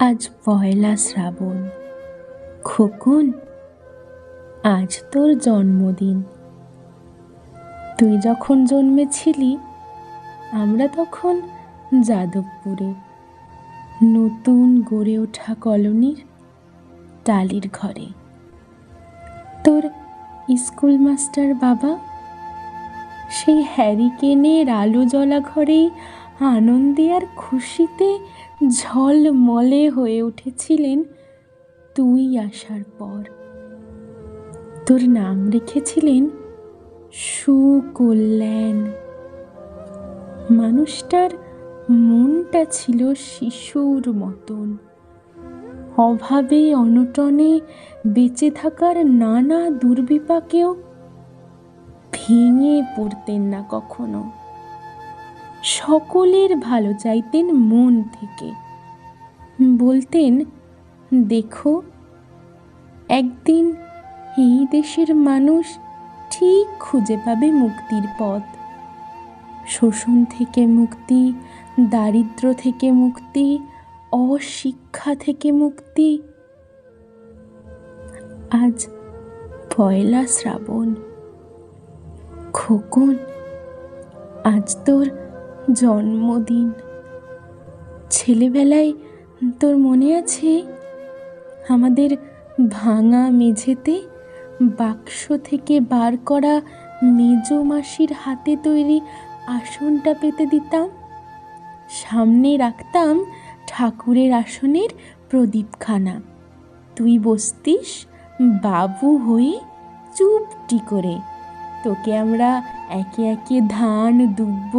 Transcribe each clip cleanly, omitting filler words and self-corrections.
আজ পয়লা শ্রাবণ। খোকন, আজ তোর জন্মদিন। তুই যখন জন্মেছিলি আমরা তখন যাদবপুরে নতুন গড়ে ওঠা কলোনির টালির ঘরে। তোর স্কুল মাস্টার বাবা সেই হ্যারিকেনের আলো জ্বলা ঘরেই আনন্দে আর খুশিতে ঝলমলে হয়ে উঠেছিলেন তুই আসার পর। তোর নাম রেখেছিলেন সুকল্যাণ। মানুষটার মনটা ছিল শিশুর মতন, অভাবে অনটনে বেঁচে থাকার নানা দুর্বিপাকেও ভেঙে পড়তেন না কখনো। সকলের ভালো চাইতেন মন থেকে। বলতেন, দেখো, একদিন এই দেশের মানুষ ঠিক খুঁজে পাবে মুক্তির পথ। শোষণ থেকে মুক্তি, দারিদ্র্য থেকে মুক্তি, অশিক্ষা থেকে মুক্তি। আজ পয়লা শ্রাবণ। খোকন, আজ তোর জন্মদিন। ছেলেবেলায় তোর মনে আছে আমাদের ভাঙা মেঝেতে বাক্স থেকে বার করা মেজো মাসির হাতে তৈরি আসনটা পেতে দিতাম। সামনে রাখতাম ঠাকুরের আসনের প্রদীপখানা। তুই বসতিস বাবু হয়ে চুপটি করে। তোকে আমরা একে একে ধান দুব্ব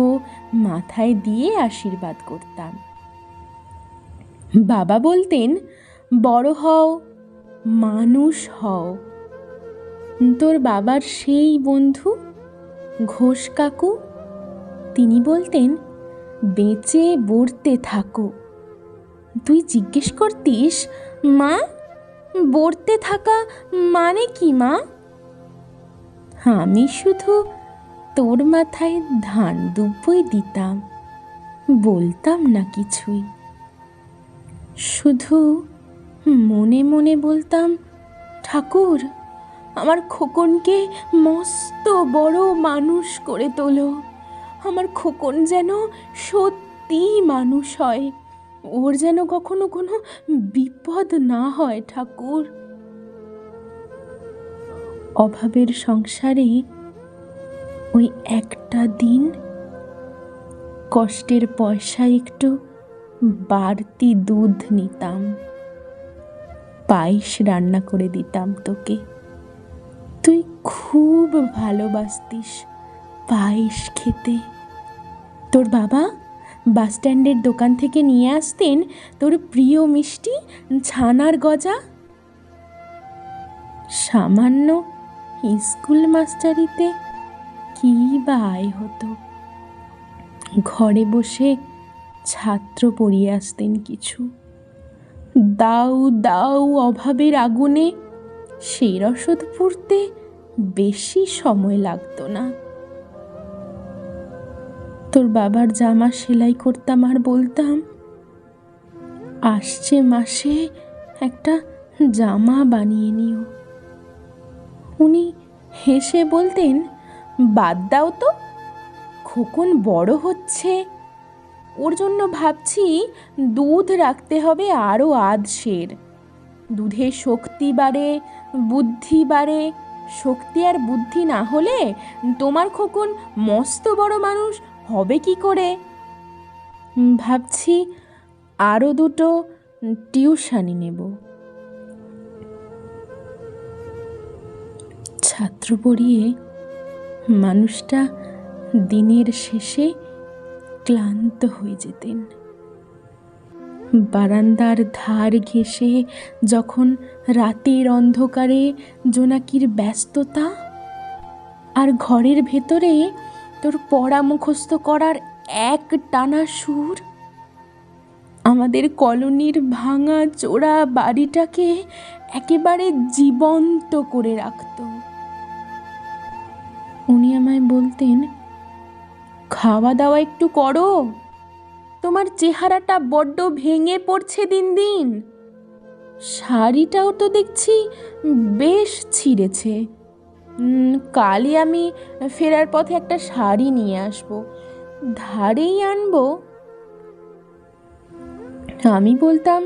মাথায় দিয়ে আশীর্বাদ করতাম। বাবা বলতেন, বড় হও, মানুষ হও। তোর বাবার সেই বন্ধু ঘোষ কাকু, তিনি বলতেন, বেঁচে বড়তে থাকো। তুই জিজ্ঞেস করতিস, মা, বড়তে থাকা মানে কি মা? আমি শুধু তোর মাথায় ধান দুব্বই দিতাম, বলতাম না কিছুই। শুধু মনে মনে বলতাম, ঠাকুর, আমার খোকনকে মস্ত বড় মানুষ করে তোলো। আমার খোকন যেন সত্যি মানুষ হয়, ওর যেন কখনো কোনো বিপদ না হয় ঠাকুর। অভাবের সংসারে ওই একটা দিন কষ্টের পয়সায় একটু বাড়তি দুধ নিতাম, পায়েস রান্না করে দিতাম তোকে। তুই খুব ভালোবাসতিস পায়েস খেতে। তোর বাবা বাস স্ট্যান্ডের দোকান থেকে নিয়ে আসতেন তোর প্রিয় মিষ্টি ছানার গজা। সামান্য স্কুল মাস্টারিতে কী বা আয় হতো। ঘরে বসে ছাত্র পড়িয়ে আসতেন কিছু। দাউ দাউ অভাবের আগুনে সেই রসদ পুড়তে বেশি সময় লাগতো না। তোর বাবার জামা সেলাই করতাম আর বলতাম, আসছে মাসে একটা জামা বানিয়ে নিও। উনি হেসে বলতেন, বাদ দাও তো, খোকন বড় হচ্ছে, ওর জন্য ভাবছি দুধ রাখতে হবে আরও আধ সের। দুধে শক্তি বাড়ে, বুদ্ধি বাড়ে। শক্তি আর বুদ্ধি না হলে তোমার খোকন মস্ত বড় মানুষ হবে কি করে? ভাবছি আরও দুটো টিউশনি নেব। ছাত্র পড়িয়ে মানুষটা দিনের শেষে ক্লান্ত হয়ে যেতেন। বারান্দার ধার ঘেঁষে যখন রাতের অন্ধকারে জোনাকির ব্যস্ততা, আর ঘরের ভেতরে তোর পড়া মুখস্থ করার এক টানা সুর, আমাদের কলোনির ভাঙা চোরা বাড়িটাকে একেবারে জীবন্ত করে রাখত। উনি আমায় বলতেন, খাওয়া দাওয়া একটু করো। তোমার চেহারাটা বড্ড ভেঙে পড়ছে দিন দিন। শাড়িটাও তো দেখছি বেশ ছিঁড়েছে। কালই আমি ফেরার পথে একটা শাড়ি নিয়ে আসবো, ধারেই আনবো। আমি বলতাম,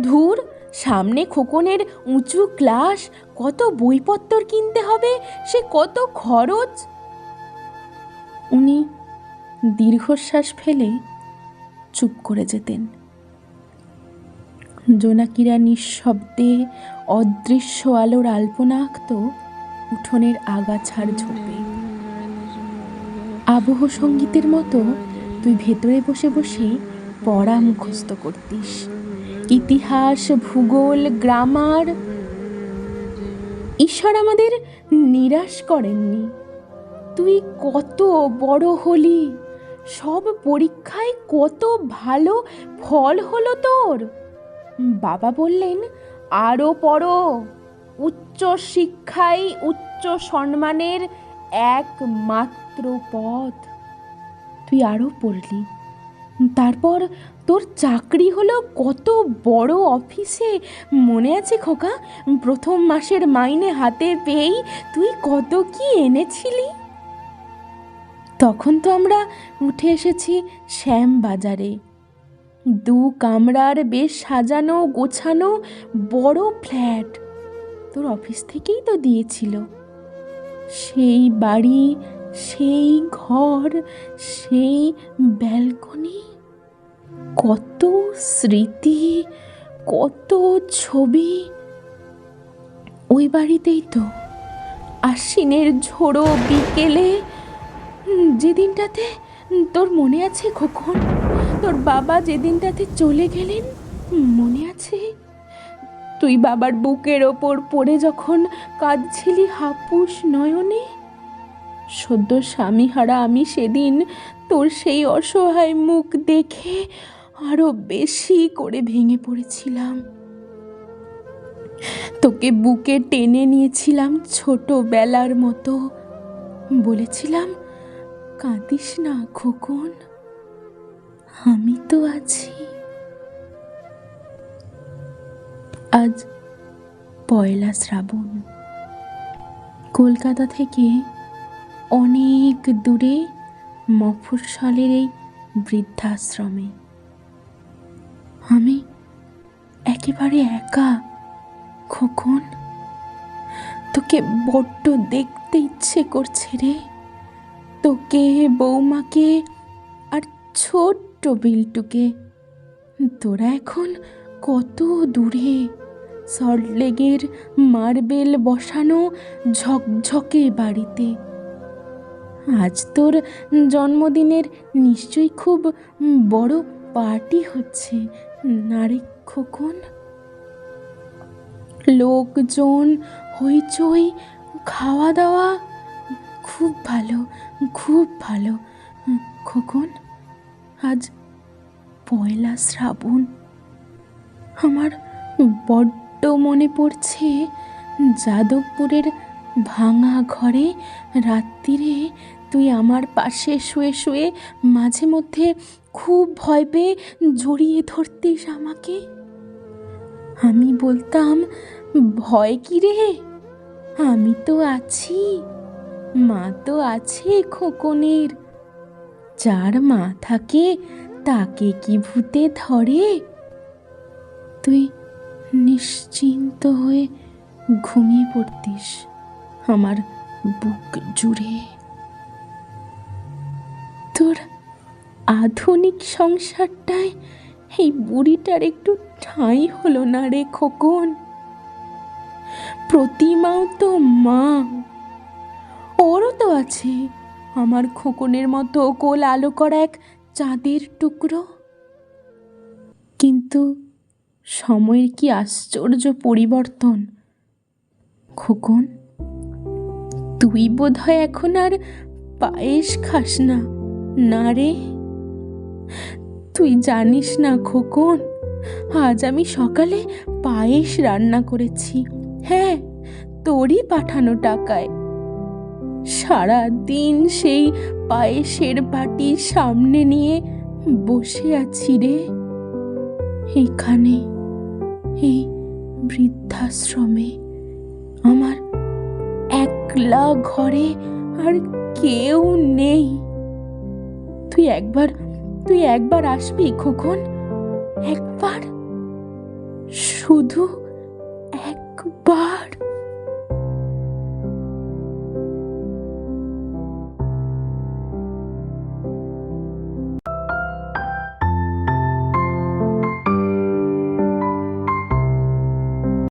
ধুর, সামনে খোকনের উঁচু ক্লাস, কত বইপত্র কিনতে হবে, সে কত খরচ। উনি দীর্ঘশ্বাস ফেলে চুপ করে যেতেন। জোনাকিরা নিঃশব্দে অদৃশ্য আলোর আলপনা আঁকত উঠোনের আগাছার ঝোপে। আবহ সঙ্গীতের মতো তুই ভেতরে বসে বসে পড়া মুখস্থ করতিস, ইতিহাস, ভূগোল, গ্রামার। ঈশ্বর আমাদের নিরাশ করেননি। তুই কত বড় হলি, সব পরীক্ষায় কত ভালো ফল হলো তোর। বাবা বললেন, আরও পড়ো, উচ্চ শিক্ষাই উচ্চ সম্মানের একমাত্র পথ। তুই আরও পড়লি, তারপর তোর চাকরি হলো কত বড় অফিসে। মনে আছে খোকা, প্রথম মাসের মাইনে হাতে পেয়েই তুই কত কি এনেছিলি। তখন তো আমরা উঠে এসেছি শ্যামবাজারে, 2 কামরার বেশ সাজানো গোছানো বড় ফ্ল্যাট তোর অফিস থেকেই তো দিয়েছিল। সেই বাড়ি, সেই ঘর, সেই ব্যালকনি, কত স্মৃতি, কত ছবি। ওই বাড়িতেই তো আশ্বিনের ঝোড়ো বিকেলে, যেদিনটাতে তোর মনে আছে খোকন, তোর বাবা যেদিনটাতে চলে গেলেন, মনে আছে? তুই বাবার বুকের ওপর পড়ে যখন কাঁদছিলি হাপুস নয়নে। সদ্য স্বামীহারা আমি সেদিন তোর সেই অসহায় মুখ দেখে আরো বেশি করে ভেঙে পড়েছিলাম। তোকে বুকে টেনে নিয়েছিলাম ছোটবেলার মতো, বলেছিলাম, কাঁদিস না খোকন, আমি তো আছি। আজ 1 শ্রাবণ। কলকাতা থেকে অনেক দূরে মফস্বলের এই বৃদ্ধাশ্রমে আমি একেবারে একা খোকন। তোকে বড্ড দেখতে ইচ্ছে করছে রে, তোকে, বৌমাকে আর ছোট্ট বিল্টুকে। তোরা এখন কত দূরে, সল্টলেকের মার্বেল বসানো ঝকঝকে বাড়িতে। আজ তোর জন্মদিনের নিশ্চয়ই খুব বড় পার্টি হচ্ছে না রে খোকন? লোকজন, হইচই, খাওয়া দাওয়া, খুব ভালো, খুব ভালো খোকন। আজ 1 শ্রাবণ। আমার বড্ড মনে পড়ছে যাদবপুরের ভাঙা ঘরে রাত্রিরে তুই আমার পাশে শুয়ে শুয়ে মাঝে মধ্যে খুব ভয় পেয়ে জড়িয়ে ধরতিস আমাকে। আমি বলতাম, ভয় কি রে, আমি তো আছি, মা তো আছে খোকনের। যার মা থাকে তাকে কি ভূতে ধরে? তুই নিশ্চিন্ত হয়ে ঘুমিয়ে পড়তিস আমার বুক জুড়ে। তোর আধুনিক সংসারটায় এই বুড়িটার একটু ঠাঁই হলো না রে খোকন। প্রতিমাও তো মা, ওরও তো আছে আমার খোকনের মতো কোল আলো করা এক চাঁদের টুকরো। কিন্তু সময়ের কি আশ্চর্য পরিবর্তন খোকন। তুই বোধহয় এখন আর পায়েস খাস না, না রে? তুই জানিস না খোকন, আজ আমি সকালে পায়েস রান্না করেছি। হ্যাঁ, তোরই পাঠানো টাকায়। সারা দিন সেই পায়েসের বাটি সামনে নিয়ে বসে আছি রে এখানে, এই বৃদ্ধাশ্রমে, আমার একলা ঘরে, আর কেউ নেই। তুই একবার আসবি খোকন, একবার, শুধু একবার।